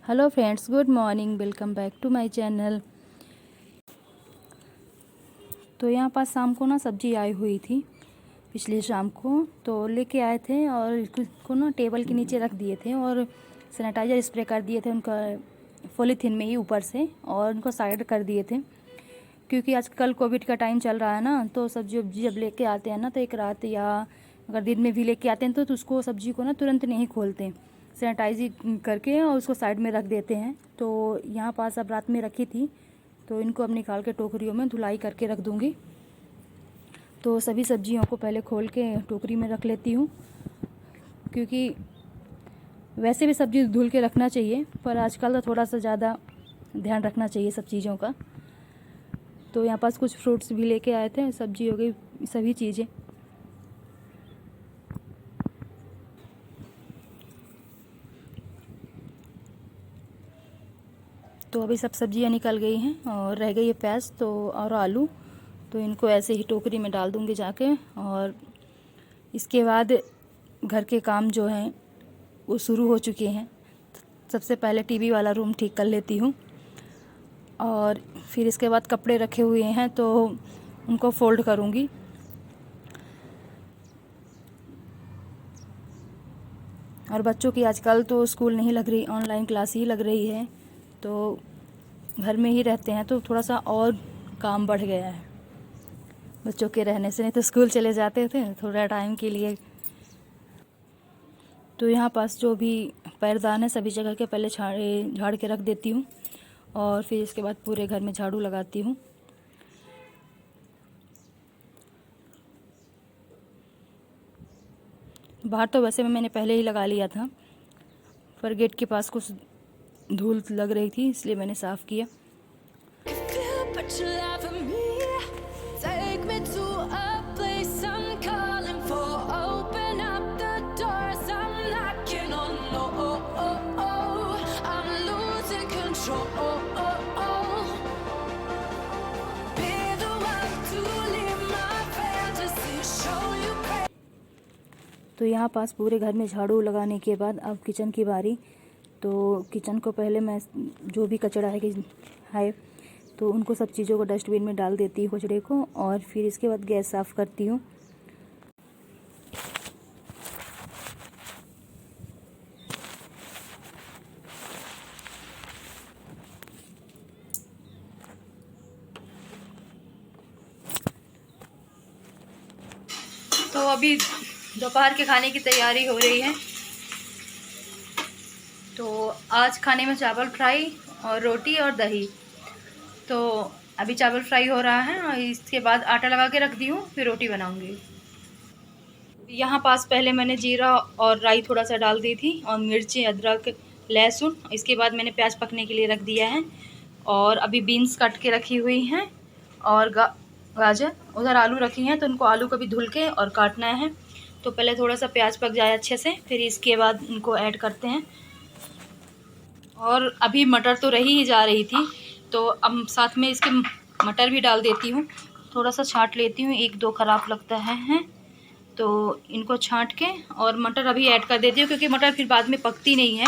Hello friends, good morning. Welcome back to my channel. तो यहाँ पास शाम को ना सब्जी आई हुई थी पिछली शाम को, तो लेके आए थे और इसको ना टेबल के नीचे रख दिए थे और सैनिटाइज़र स्प्रे कर दिए थे उनका पॉलीथीन में ही ऊपर से, और उनको साइड कर दिए थे क्योंकि आजकल कोविड का टाइम चल रहा है ना। तो सब्जी वब्जी जब लेके आते हैं ना तो एक रात या अगर दिन में भी लेके आते हैं तो उसको सब्जी को ना तुरंत नहीं खोलते, सैनिटाइज करके और उसको साइड में रख देते हैं। तो यहाँ पास अब रात में रखी थी तो इनको अब निकाल के टोकरियों में धुलाई करके रख दूँगी। तो सभी सब्जियों को पहले खोल के टोकरी में रख लेती हूँ, क्योंकि वैसे भी सब्ज़ी धुल के रखना चाहिए पर आजकल तो थोड़ा सा ज़्यादा ध्यान रखना चाहिए सब चीज़ों का। तो यहाँ पास कुछ फ्रूट्स भी लेके आए थे, सब्जी हो गई, सभी चीज़ें। तो अभी सब सब्जियां निकल गई हैं और रह गई है प्याज तो और आलू। तो इनको ऐसे ही टोकरी में डाल दूंगी जाके, और इसके बाद घर के काम जो हैं वो शुरू हो चुके हैं। सबसे पहले टीवी वाला रूम ठीक कर लेती हूँ और फिर इसके बाद कपड़े रखे हुए हैं तो उनको फोल्ड करूँगी। और बच्चों की आजकल तो स्कूल नहीं लग रही, ऑनलाइन क्लास ही लग रही है, तो घर में ही रहते हैं तो थोड़ा सा और काम बढ़ गया है बच्चों के रहने से। नहीं तो स्कूल चले जाते थे थोड़ा टाइम के लिए। तो यहाँ पास जो भी पैरदान है सभी जगह के पहले झाड़ के रख देती हूँ और फिर इसके बाद पूरे घर में झाड़ू लगाती हूँ। बाहर तो वैसे मैंने पहले ही लगा लिया था, पर गेट के पास कुछ धूल लग रही थी इसलिए मैंने साफ़ किया। तो यहाँ पास पूरे घर में झाड़ू लगाने के बाद अब किचन की बारी। तो किचन को पहले मैं जो भी कचरा है तो उनको सब चीज़ों को डस्टबिन में डाल देती हूँ कचड़े को, और फिर इसके बाद गैस साफ़ करती हूँ। तो अभी दोपहर के खाने की तैयारी हो रही है। तो आज खाने में चावल फ्राई और रोटी और दही। तो अभी चावल फ्राई हो रहा है और इसके बाद आटा लगा के रख दी हूँ, फिर रोटी बनाऊँगी। यहाँ पास पहले मैंने जीरा और राई थोड़ा सा डाल दी थी और मिर्ची, अदरक, लहसुन। इसके बाद मैंने प्याज पकने के लिए रख दिया है और अभी बीन्स काट के रखी हुई हैं और गाजर। उधर आलू रखी हैं तो उनको आलू को भी धुल के और काटना है। तो पहले थोड़ा सा प्याज पक जाए अच्छे से, फिर इसके बाद इनको ऐड करते हैं। और अभी मटर तो रही ही जा रही थी तो अब साथ में इसके मटर भी डाल देती हूँ। थोड़ा सा छांट लेती हूँ, एक दो ख़राब लगता है तो इनको छांट के और मटर अभी ऐड कर देती हूँ, क्योंकि मटर फिर बाद में पकती नहीं है।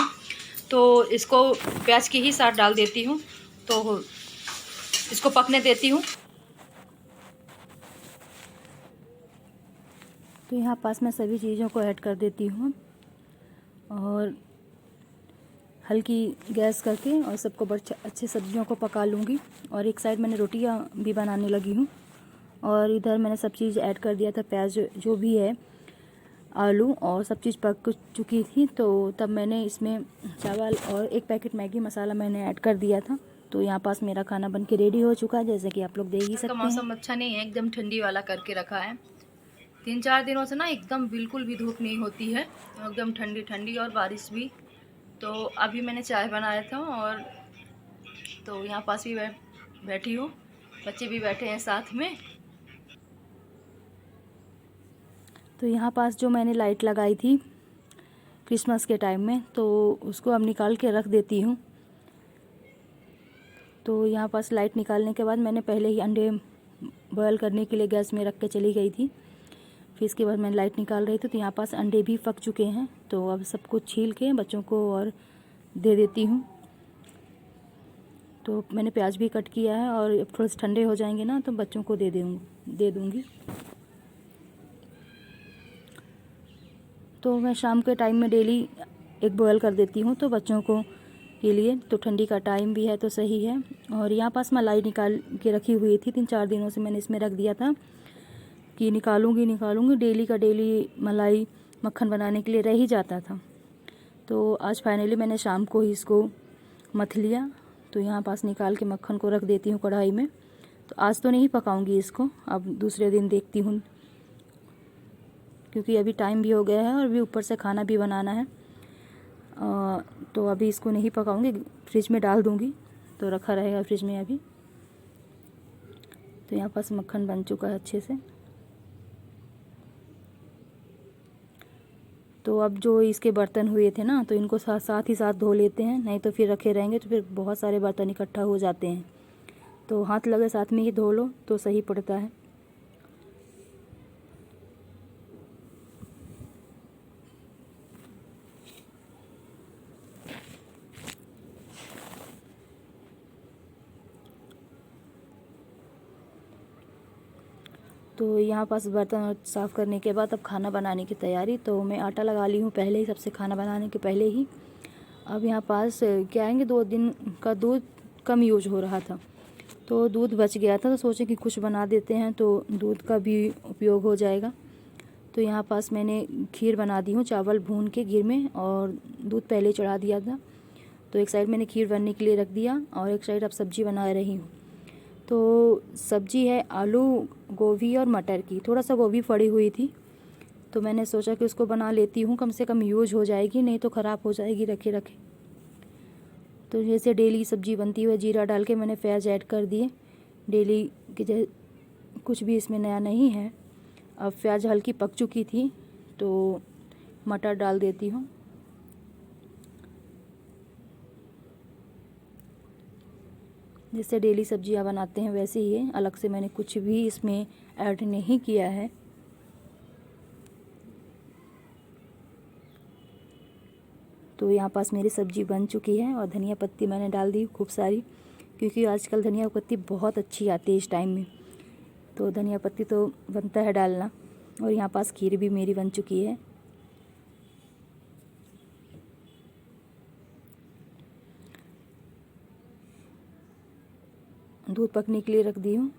तो इसको प्याज के ही साथ डाल देती हूँ, तो इसको पकने देती हूँ। तो यहाँ पास मैं सभी चीज़ों को ऐड कर देती हूँ और हल्की गैस करके और सबको बड़े अच्छे सब्जियों को पका लूँगी। और एक साइड मैंने रोटियाँ भी बनाने लगी हूँ और इधर मैंने सब चीज़ ऐड कर दिया था, प्याज जो भी है, आलू, और सब चीज़ पक चुकी थी। तो तब मैंने इसमें चावल और एक पैकेट मैगी मसाला मैंने ऐड कर दिया था। तो यहाँ पास मेरा खाना बन के रेडी हो चुका है, जैसे कि आप लोग देख ही सकते हैं। मौसम अच्छा नहीं है, एकदम ठंडी वाला करके रखा है। 3-4 दिनों से ना एकदम बिल्कुल भी धूप नहीं होती है, एकदम ठंडी ठंडी और बारिश भी। तो अभी मैंने चाय बनाया था और तो यहाँ पास भी बैठी हूँ, बच्चे भी बैठे हैं साथ में। तो यहाँ पास जो मैंने लाइट लगाई थी क्रिसमस के टाइम में, तो उसको अब निकाल के रख देती हूँ। तो यहाँ पास लाइट निकालने के बाद मैंने पहले ही अंडे बॉयल करने के लिए गैस में रख के चली गई थी। फिर इसके बाद मैं लाइट निकाल रही थी तो यहाँ पास अंडे भी पक चुके हैं। तो अब सब कुछ छील के बच्चों को और दे देती हूँ। तो मैंने प्याज भी कट किया है और अब थोड़े से ठंडे हो जाएंगे ना तो बच्चों को दे दूँगी। तो मैं शाम के टाइम में डेली एक बॉयल कर देती हूँ तो बच्चों को के लिए, तो ठंडी का टाइम भी है तो सही है। और यहाँ पास मलाई निकाल के रखी हुई थी, 3-4 दिनों से मैंने इसमें रख दिया था कि निकालूंगी। डेली का डेली मलाई मक्खन बनाने के लिए रह ही जाता था। तो आज फाइनली मैंने शाम को ही इसको मथ लिया। तो यहाँ पास निकाल के मक्खन को रख देती हूँ कढ़ाई में। तो आज तो नहीं पकाऊंगी इसको, अब दूसरे दिन देखती हूँ, क्योंकि अभी टाइम भी हो गया है और अभी ऊपर से खाना भी बनाना है। तो अभी इसको नहीं पकाऊंगी, फ्रिज में डाल दूंगी तो रखा रहेगा फ्रिज में अभी। तो यहाँ पास मक्खन बन चुका है अच्छे से। तो अब जो इसके बर्तन हुए थे ना, तो इनको साथ ही साथ धो लेते हैं, नहीं तो फिर रखे रहेंगे तो फिर बहुत सारे बर्तन इकट्ठा हो जाते हैं। तो हाथ लगे साथ में ही धो लो तो सही पड़ता है। तो यहाँ पास बर्तन साफ़ करने के बाद अब खाना बनाने की तैयारी। तो मैं आटा लगा ली हूँ पहले ही, सबसे खाना बनाने के पहले ही। अब यहाँ पास क्या आएंगे, 2 दिन का दूध कम यूज हो रहा था तो दूध बच गया था, तो सोचे कि कुछ बना देते हैं तो दूध का भी उपयोग हो जाएगा। तो यहाँ पास मैंने खीर बना दी हूँ, चावल भून के घी में, और दूध पहले चढ़ा दिया था। तो एक साइड मैंने खीर बनने के लिए रख दिया और एक साइड अब सब्ज़ी बना रही हूँ। तो सब्ज़ी है आलू, गोभी और मटर की। थोड़ा सा गोभी पड़ी हुई थी तो मैंने सोचा कि उसको बना लेती हूँ, कम से कम यूज हो जाएगी, नहीं तो ख़राब हो जाएगी रखे रखे। तो जैसे डेली सब्ज़ी बनती है जीरा डाल के मैंने प्याज ऐड कर दिए डेली कि कुछ भी इसमें नया नहीं है। अब प्याज हल्की पक चुकी थी तो मटर डाल देती हूँ। जैसे डेली सब्जियां बनाते हैं वैसे ही है, अलग से मैंने कुछ भी इसमें ऐड नहीं किया है। तो यहाँ पास मेरी सब्ज़ी बन चुकी है और धनिया पत्ती मैंने डाल दी खूब सारी, क्योंकि आजकल धनिया पत्ती बहुत अच्छी आती है इस टाइम में, तो धनिया पत्ती तो बनता है डालना। और यहाँ पास खीर भी मेरी बन चुकी है। दूध पकने के लिए रख दी हूँ।